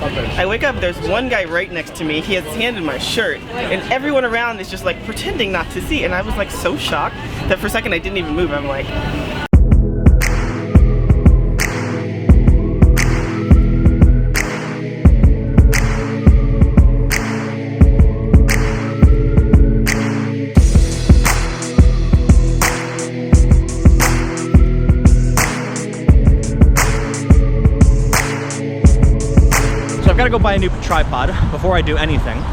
I wake up, there's one guy right next to me, he has his hand in my shirt, and everyone around is just like pretending not to see, and I was like so shocked that for a second I didn't even move. I'm like, I've got to go buy a new tripod before I do anything. So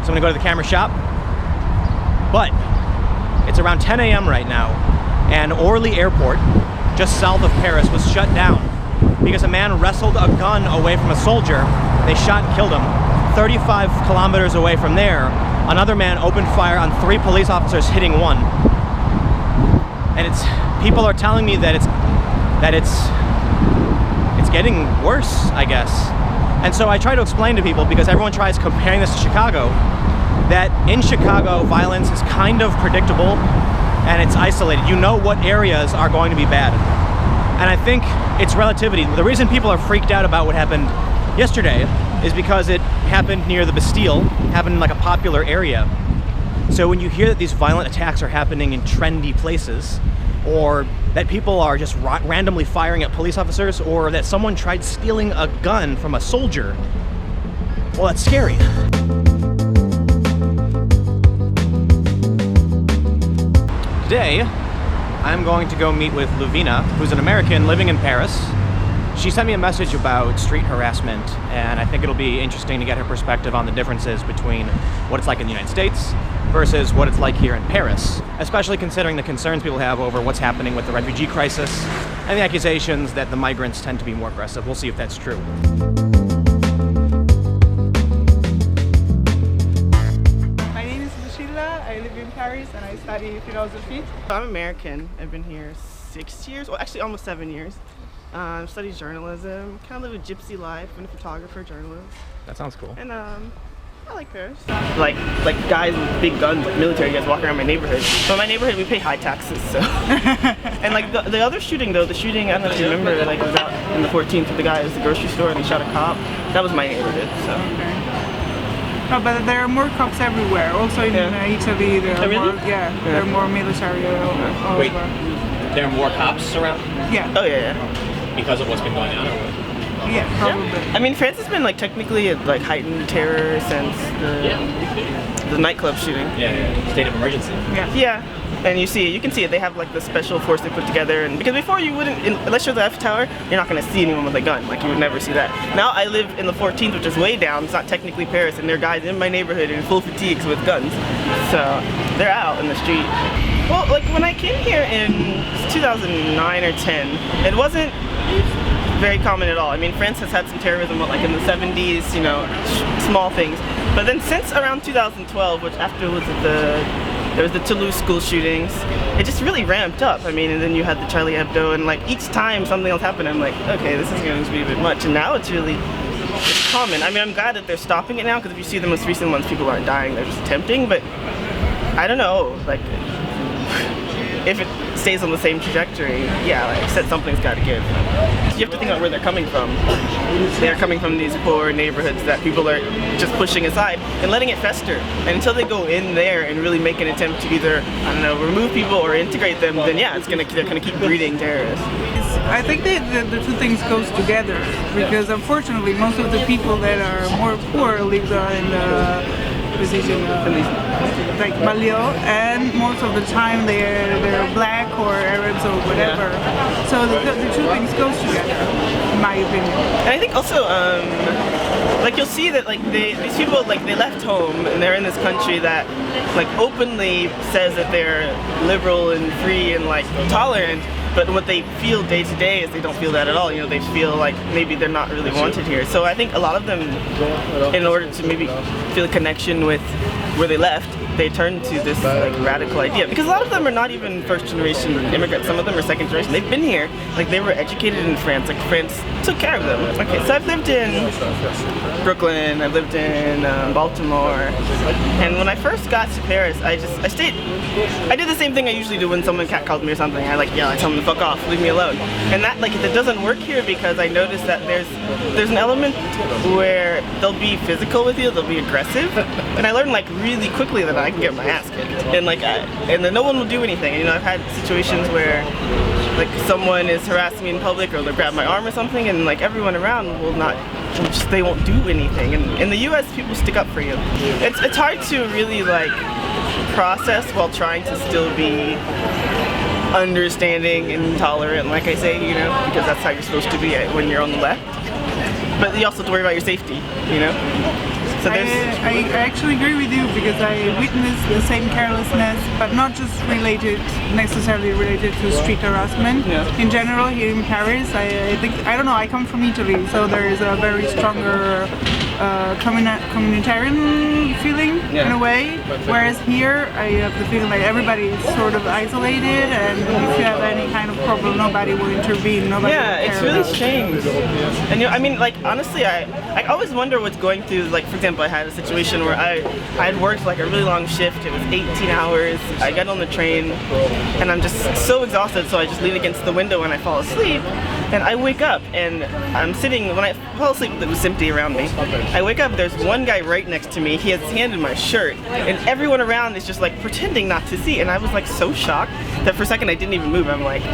I'm gonna go to the camera shop. But it's around 10 a.m. right now, and Orly Airport, just south of Paris, was shut down because a man wrestled a gun away from a soldier. They shot and killed him. 35 kilometers away from there, another man opened fire on 3 police officers, hitting one. And people are telling me that it's getting worse, I guess. And so I try to explain to people, because everyone tries comparing this to Chicago, that in Chicago, violence is kind of predictable and it's isolated. You know what areas are going to be bad. And I think it's relativity. The reason people are freaked out about what happened yesterday is because it happened near the Bastille, happened in like a popular area. So when you hear that these violent attacks are happening in trendy places, or that people are just randomly firing at police officers, or that someone tried stealing a gun from a soldier, well, that's scary. Today, I'm going to go meet with Luvina, who's an American living in Paris. She sent me a message about street harassment, and I think it'll be interesting to get her perspective on the differences between what it's like in the United States versus what it's like here in Paris, especially considering the concerns people have over what's happening with the refugee crisis and the accusations that the migrants tend to be more aggressive. We'll see if that's true. My name is Lucilla. I live in Paris and I study philosophy. I'm American. I've been here 6 years, well actually almost 7 years. Studied journalism, kind of live a gypsy life, been a photographer, journalist. That sounds cool. And I like Paris. Like guys with big guns, like military guys walking around my neighborhood. But my neighborhood, we pay high taxes, so. And like the other shooting though, the shooting, I don't know if you remember, like it was out in the 14th with the guy at the grocery store and he shot a cop. That was my neighborhood, so. Okay. No, but there are more cops everywhere. Also in Italy, there are more, there are more military all Wait, over. there are more cops around? Yeah. Oh yeah. Because of what's been going on, or what? Yeah, probably. I mean, France has been like technically at like heightened terror since the nightclub shooting. State of emergency. Yeah, and you can see it. They have like the special force they put together, and because before you wouldn't, unless you're the F Tower, you're not going to see anyone with a gun. Like you would never see that. Now I live in the 14th, which is way down. It's not technically Paris, and there are guys in my neighborhood in full fatigues with guns. So they're out in the street. Well, like when I came here in 2009 or 10, it wasn't very common at all. I mean, France has had some terrorism like in the 70s, you know, small things. But then since around 2012, which after there was the Toulouse school shootings, it just really ramped up. I mean, and then you had the Charlie Hebdo, and like each time something else happened, I'm like, okay, this is going to be a bit much. And now it's common. I mean, I'm glad that they're stopping it now, because if you see the most recent ones, people aren't dying, they're just attempting. But I don't know, like, if it stays on the same trajectory, yeah, like I said, something's got to give. You have to think about where they're coming from. They're coming from these poor neighborhoods that people are just pushing aside and letting it fester. And until they go in there and really make an attempt to either, I don't know, remove people or integrate them, then yeah, they're gonna keep breeding terrorists. I think that the two things goes together, because unfortunately most of the people that are more poor live in the position like banlieue, and most of the time they're black or Arabs or whatever. So the two things goes together, in my opinion. And I think also, like you'll see that like these people, like they left home and they're in this country that like openly says that they're liberal and free and like tolerant. But what they feel day to day is they don't feel that at all. You know, they feel like maybe they're not really wanted here. So I think a lot of them, in order to maybe feel a connection with where they left, they turned to this like radical idea, because a lot of them are not even first generation immigrants. Some of them are second generation. They've been here, like they were educated in France. Like France took care of them. Okay, so I've lived in Brooklyn. I've lived in Baltimore, and when I first got to Paris, I did the same thing I usually do when someone catcalled me or something. I yell, I tell them to fuck off, leave me alone. And that it doesn't work here, because I noticed that there's an element where they'll be physical with you, they'll be aggressive, and I learned like really quickly that I can get my ass kicked, and and then no one will do anything. You know, I've had situations where like someone is harassing me in public, or they'll grab my arm or something, and like everyone around they won't do anything. And in the U.S., people stick up for you. It's hard to really like process while trying to still be understanding and tolerant, like I say, you know, because that's how you're supposed to be when you're on the left. But you also have to worry about your safety, you know? So I actually agree with you, because I witnessed the same carelessness, but not just necessarily related to street harassment. Yeah. In general, here in Paris, I think, I don't know, I come from Italy, so there is a very stronger communitarian feeling, in a way, whereas here I have the feeling like everybody is sort of isolated, and if you have any kind of problem, nobody will intervene, nobody will care. It's really strange. And you know, I mean, like honestly, I always wonder what's going through, like for example, I had a situation where I had worked like a really long shift. It was 18 hours. I got on the train, and I'm just so exhausted, so I just lean against the window and I fall asleep. And I wake up, and I'm sitting, when I fall asleep, it was empty around me. I wake up, there's one guy right next to me, he has his hand in my shirt, and everyone around is just like pretending not to see, and I was like so shocked that for a second I didn't even move. I'm like,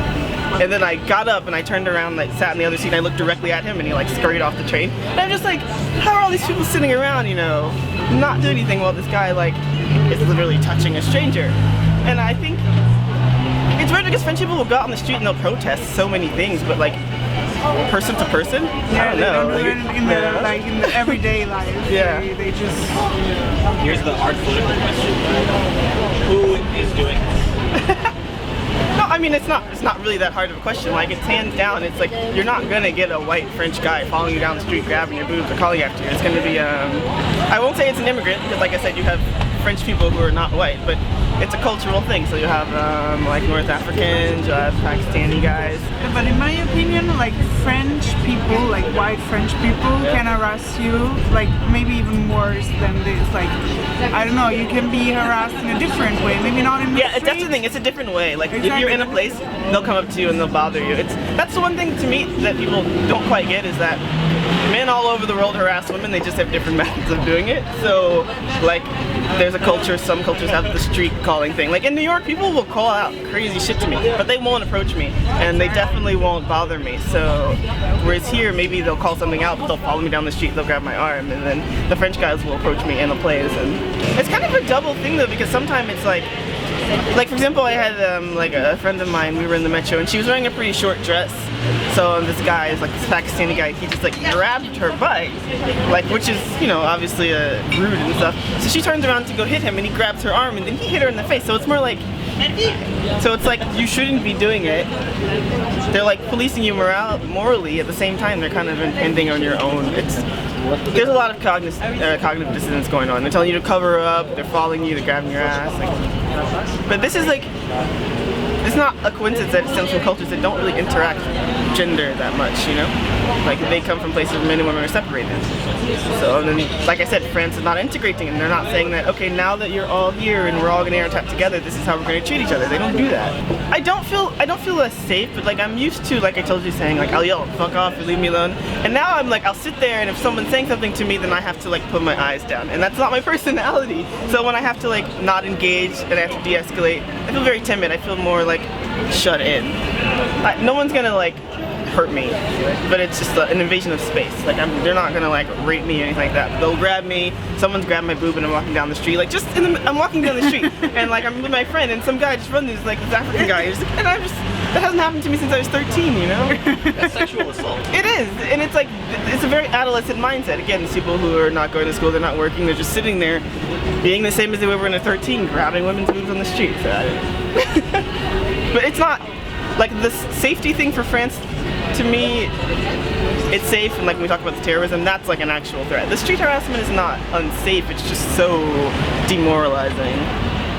and then I got up and I turned around, like sat in the other seat, and I looked directly at him, and he like scurried off the train. And I'm just like, how are all these people sitting around, you know, not doing anything while this guy like is literally touching a stranger? And I think it's weird, because French people will go out on the street and they'll protest so many things, but like person to person, yeah, I don't know. They don't do it in the everyday life. Yeah. They just. Here's the art political question: who is doing this? No, I mean it's not really that hard of a question. Like it's hands down. It's like you're not gonna get a white French guy following you down the street, grabbing your boobs, or calling after you. It's gonna be I won't say it's an immigrant, because like I said, you have French people who are not white, but it's a cultural thing. So you have like North Africans, you have Pakistani guys. But in my opinion, like French people, like white French people, can harass you like maybe even worse than this. Like I don't know, you can be harassed in a different way, maybe not in the street. That's the thing. It's a different way. Like exactly. If you're in a place, they'll come up to you and they'll bother you. That's the one thing to me that people don't quite get, is that men all over the world harass women. They just have different methods of doing it. So like there's a culture. Some cultures have the street calling thing. Like in New York, people will call out crazy shit to me, but they won't approach me, and they definitely won't bother me. So whereas here, maybe they'll call something out, but they'll follow me down the street, they'll grab my arm, and then the French guys will approach me in the plays. And it's kind of a double thing though, because sometimes it's like for example, I had like a friend of mine, we were in the metro, and she was wearing a pretty short dress. So this guy is like this Pakistani guy, he just like grabbed her butt, like, which is, you know, obviously rude and stuff. So she turns around to go hit him, and he grabs her arm, and then he hit her in the face. So it's more like, so it's like you shouldn't be doing it. They're like policing you morally, at the same time they're kind of impinging on your own. There's a lot of cognitive dissonance going on. They're telling you to cover up, they're following you, they're grabbing your ass. Like, but this is like, it's not a coincidence that it stems from cultures that don't really interact with gender that much, you know? Like they come from places where men and women are separated. So then, like I said, France is not integrating, and they're not saying that, okay, now that you're all here and we're all gonna interact together, this is how we're gonna treat each other. They don't do that. I don't feel less safe, but like I'm used to, like I told you, saying like I'll yell, fuck off, or leave me alone. And now I'm like, I'll sit there, and if someone's saying something to me, then I have to like put my eyes down, and that's not my personality. So when I have to like not engage and I have to de-escalate, I feel very timid. I feel more like shut in. No one's gonna like hurt me, but it's just an invasion of space. Like they're not gonna like rape me or anything like that. They'll grab me, someone's grabbed my boob, and I'm walking down the street, like I'm walking down the street, and like I'm with my friend, and some guy just runs, this African guy, and that hasn't happened to me since I was 13, you know? That's sexual assault. It is, and it's like, it's a very adolescent mindset. Again, these people who are not going to school, they're not working, they're just sitting there, being the same as they were when they're 13, grabbing women's boobs on the street. So but it's not, like the safety thing for France to me, it's safe, and like when we talk about the terrorism, that's like an actual threat. The street harassment is not unsafe, it's just so demoralizing.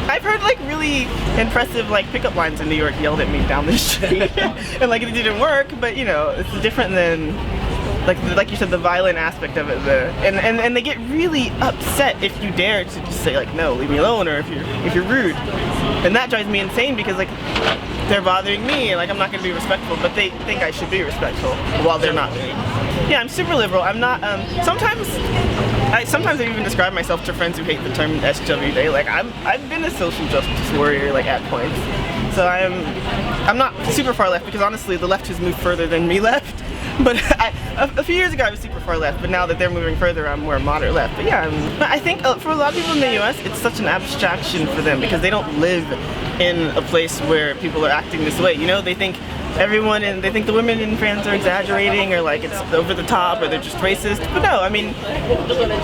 I've heard like really impressive like pickup lines in New York yelled at me down the street, and like it didn't work, but you know, it's different than like you said, the violent aspect of it. And they get really upset if you dare to just say like, no, leave me alone, or if you're rude, and that drives me insane because like they're bothering me, and like I'm not gonna be respectful, but they think I should be respectful while they're not being. Yeah, I'm super liberal. I'm not. Sometimes I even describe myself to friends who hate the term SJW. Like I've been a social justice warrior like at points. So I'm not super far left because honestly the left has moved further than me left. But a few years ago I was super far left, but now that they're moving further I'm more moderate left. But yeah, I think for a lot of people in the US it's such an abstraction for them because they don't live in a place where people are acting this way. You know, they think they think the women in France are exaggerating or like it's over the top or they're just racist. But no, I mean,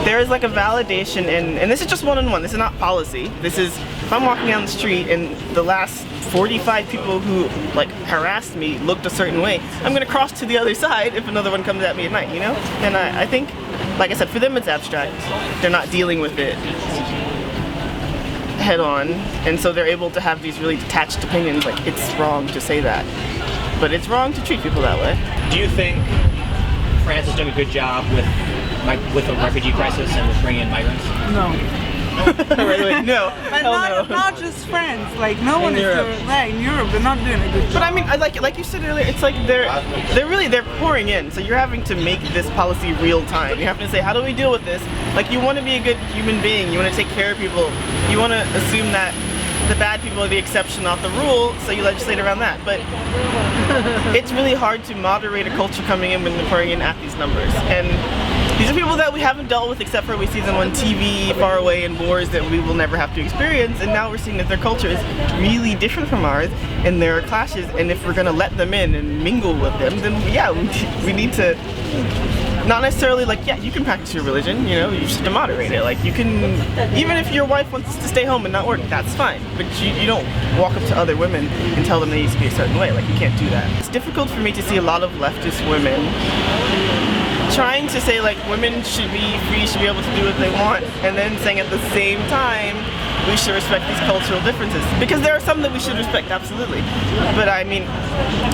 there is like a validation and this is just one-on-one, this is not policy. This is, if I'm walking down the street and the last 45 people who like harassed me looked a certain way, I'm gonna cross to the other side if another one comes at me at night, you know? And I think, like I said, for them it's abstract. They're not dealing with it head on, and so they're able to have these really detached opinions like it's wrong to say that. But it's wrong to treat people that way. Do you think France is doing a good job with the refugee crisis and with bringing in migrants? No. No. But not just France. Like no one is doing that in Europe. They're not doing a good job. But I mean, like you said earlier, it's like they're pouring in. So you're having to make this policy real time. You have to say, how do we deal with this? Like you want to be a good human being. You want to take care of people. You want to assume that the bad people are the exception, not the rule, so you legislate around that. But it's really hard to moderate a culture coming in when they're pouring in at these numbers. And these are people that we haven't dealt with except for we see them on TV far away in wars that we will never have to experience, and now we're seeing that their culture is really different from ours and there are clashes, and if we're going to let them in and mingle with them, then yeah, we need to not necessarily like, yeah, you can practice your religion, you know, you just have to moderate it. Like you can, even if your wife wants to stay home and not work, that's fine. But you don't walk up to other women and tell them they need to be a certain way. Like you can't do that. It's difficult for me to see a lot of leftist women trying to say like women should be free, should be able to do what they want, and then saying at the same time we should respect these cultural differences. Because there are some that we should respect, absolutely. But I mean,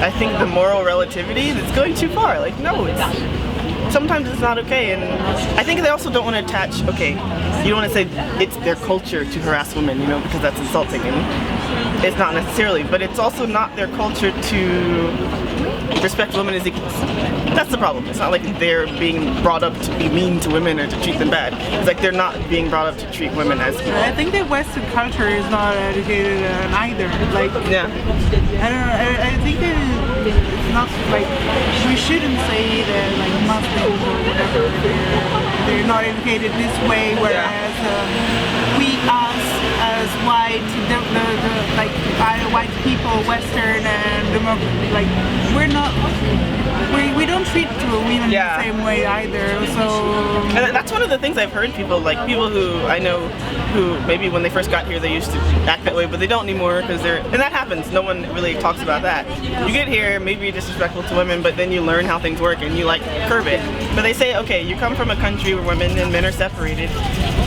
I think the moral relativity, that's going too far. Like no, sometimes it's not okay, and I think they also don't want to attach, okay, you don't want to say it's their culture to harass women, you know, because that's insulting, and it's not necessarily, but it's also not their culture to respect women as equals. That's the problem. It's not like they're being brought up to be mean to women or to treat them bad. It's like they're not being brought up to treat women as equal. I think that Western culture is not educated either. Like, yeah. I don't know. I think that it's not like we shouldn't say that like Muslims or whatever they're not educated this way, whereas we us as white like white people, Western and like we're not. We don't treat women the same way either, so... And that's one of the things I've heard people who I know who maybe when they first got here they used to act that way, but they don't anymore because and that happens, no one really talks about that. You get here, maybe you're disrespectful to women, but then you learn how things work and you like curb it. But they say, okay, you come from a country where women and men are separated.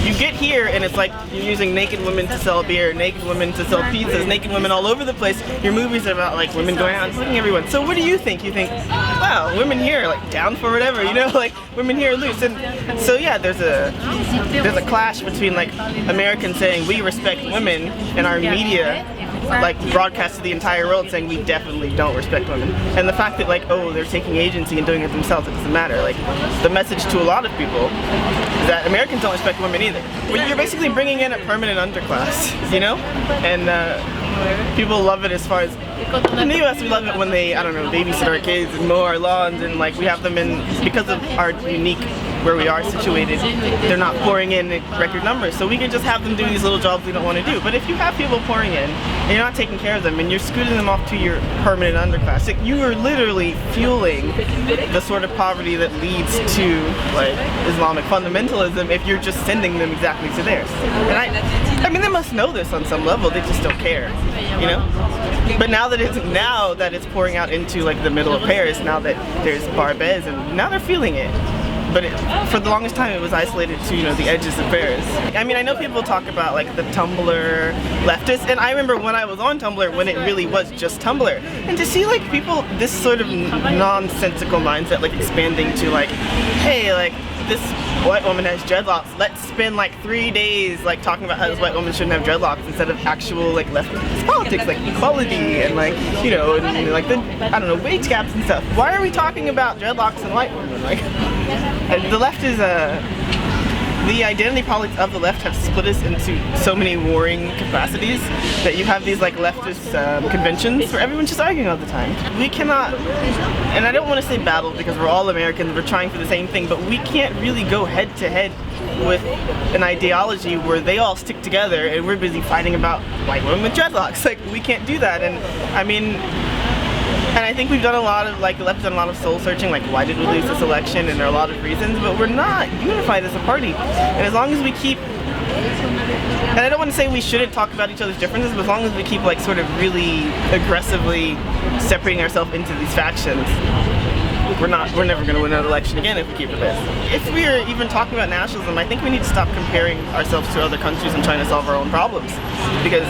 You get here and it's like you're using naked women to sell beer, naked women to sell pizzas, naked women all over the place. Your movies are about like women going out and fucking everyone. So what do you think? You think, wow, women here are like down for whatever, you know, like women here are loose. And so yeah, there's a clash between like Americans saying we respect women and our media like broadcast to the entire world saying we definitely don't respect women, and the fact that like, oh, they're taking agency and doing it themselves, it doesn't matter. Like the message to a lot of people is that Americans don't respect women either. Well, you're basically bringing in a permanent underclass, you know, and people love it. As far as in the US, we love it when they, I don't know, babysit our kids and mow our lawns, and like we have them in because of our unique where we are situated, they're not pouring in record numbers. So we can just have them doing these little jobs we don't want to do. But if you have people pouring in, and you're not taking care of them, and you're scooting them off to your permanent underclass, like, you are literally fueling the sort of poverty that leads to like Islamic fundamentalism if you're just sending them exactly to theirs. And I mean, they must know this on some level. They just don't care, you know. But now that it's pouring out into like the middle of Paris, now that there's Barbès, and now they're feeling it. But for the longest time, it was isolated to, you know, the edges of Paris. I mean, I know people talk about like the Tumblr leftists, and I remember when I was on Tumblr when it really was just Tumblr, and to see like people, this sort of nonsensical mindset like expanding to like, hey, like this white woman has dreadlocks, let's spend like 3 days like talking about how this white woman shouldn't have dreadlocks, instead of actual like leftist politics like equality and like, you know, and like the, I don't know, wage gaps and stuff. Why are we talking about dreadlocks and white women? Like, and the left is the identity politics of the left have split us into so many warring capacities that you have these like leftist conventions where everyone's just arguing all the time. We cannot, and I don't want to say battle because we're all Americans, we're trying for the same thing, but we can't really go head to head with an ideology where they all stick together and we're busy fighting about white women with dreadlocks. Like, we can't do that. And I mean, and I think we've done a lot of, like, the left's done a lot of soul searching, like, why did we lose this election, and there are a lot of reasons, but we're not unified as a party. And as long as we keep, and I don't want to say we shouldn't talk about each other's differences, but as long as we keep, like, sort of really aggressively separating ourselves into these factions, we're never going to win an election again if we keep it this. If we're even talking about nationalism, I think we need to stop comparing ourselves to other countries and trying to solve our own problems. Because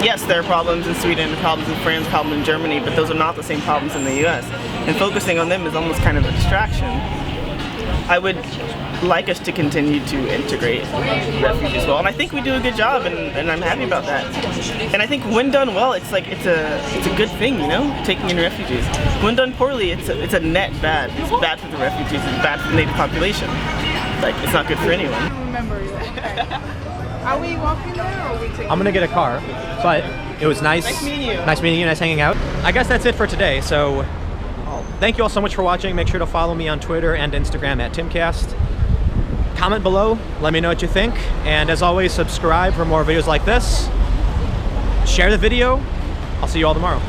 yes, there are problems in Sweden, problems in France, problems in Germany, but those are not the same problems in the US. And focusing on them is almost kind of a distraction. I would like us to continue to integrate refugees well, and I think we do a good job, and I'm happy about that. And I think when done well, it's like it's a good thing, you know, taking in refugees. When done poorly, it's a net bad. It's bad for the refugees. It's bad for the native population. Like, it's not good for anyone. I don't remember you. Okay. Are we walking there, or are we taking? I'm gonna get a car, but it was nice. Nice meeting you. Nice meeting you. Nice hanging out. I guess that's it for today. So, thank you all so much for watching. Make sure to follow me on Twitter and Instagram at Timcast. Comment below, let me know what you think, and as always, subscribe for more videos like this. Share the video. I'll see you all tomorrow.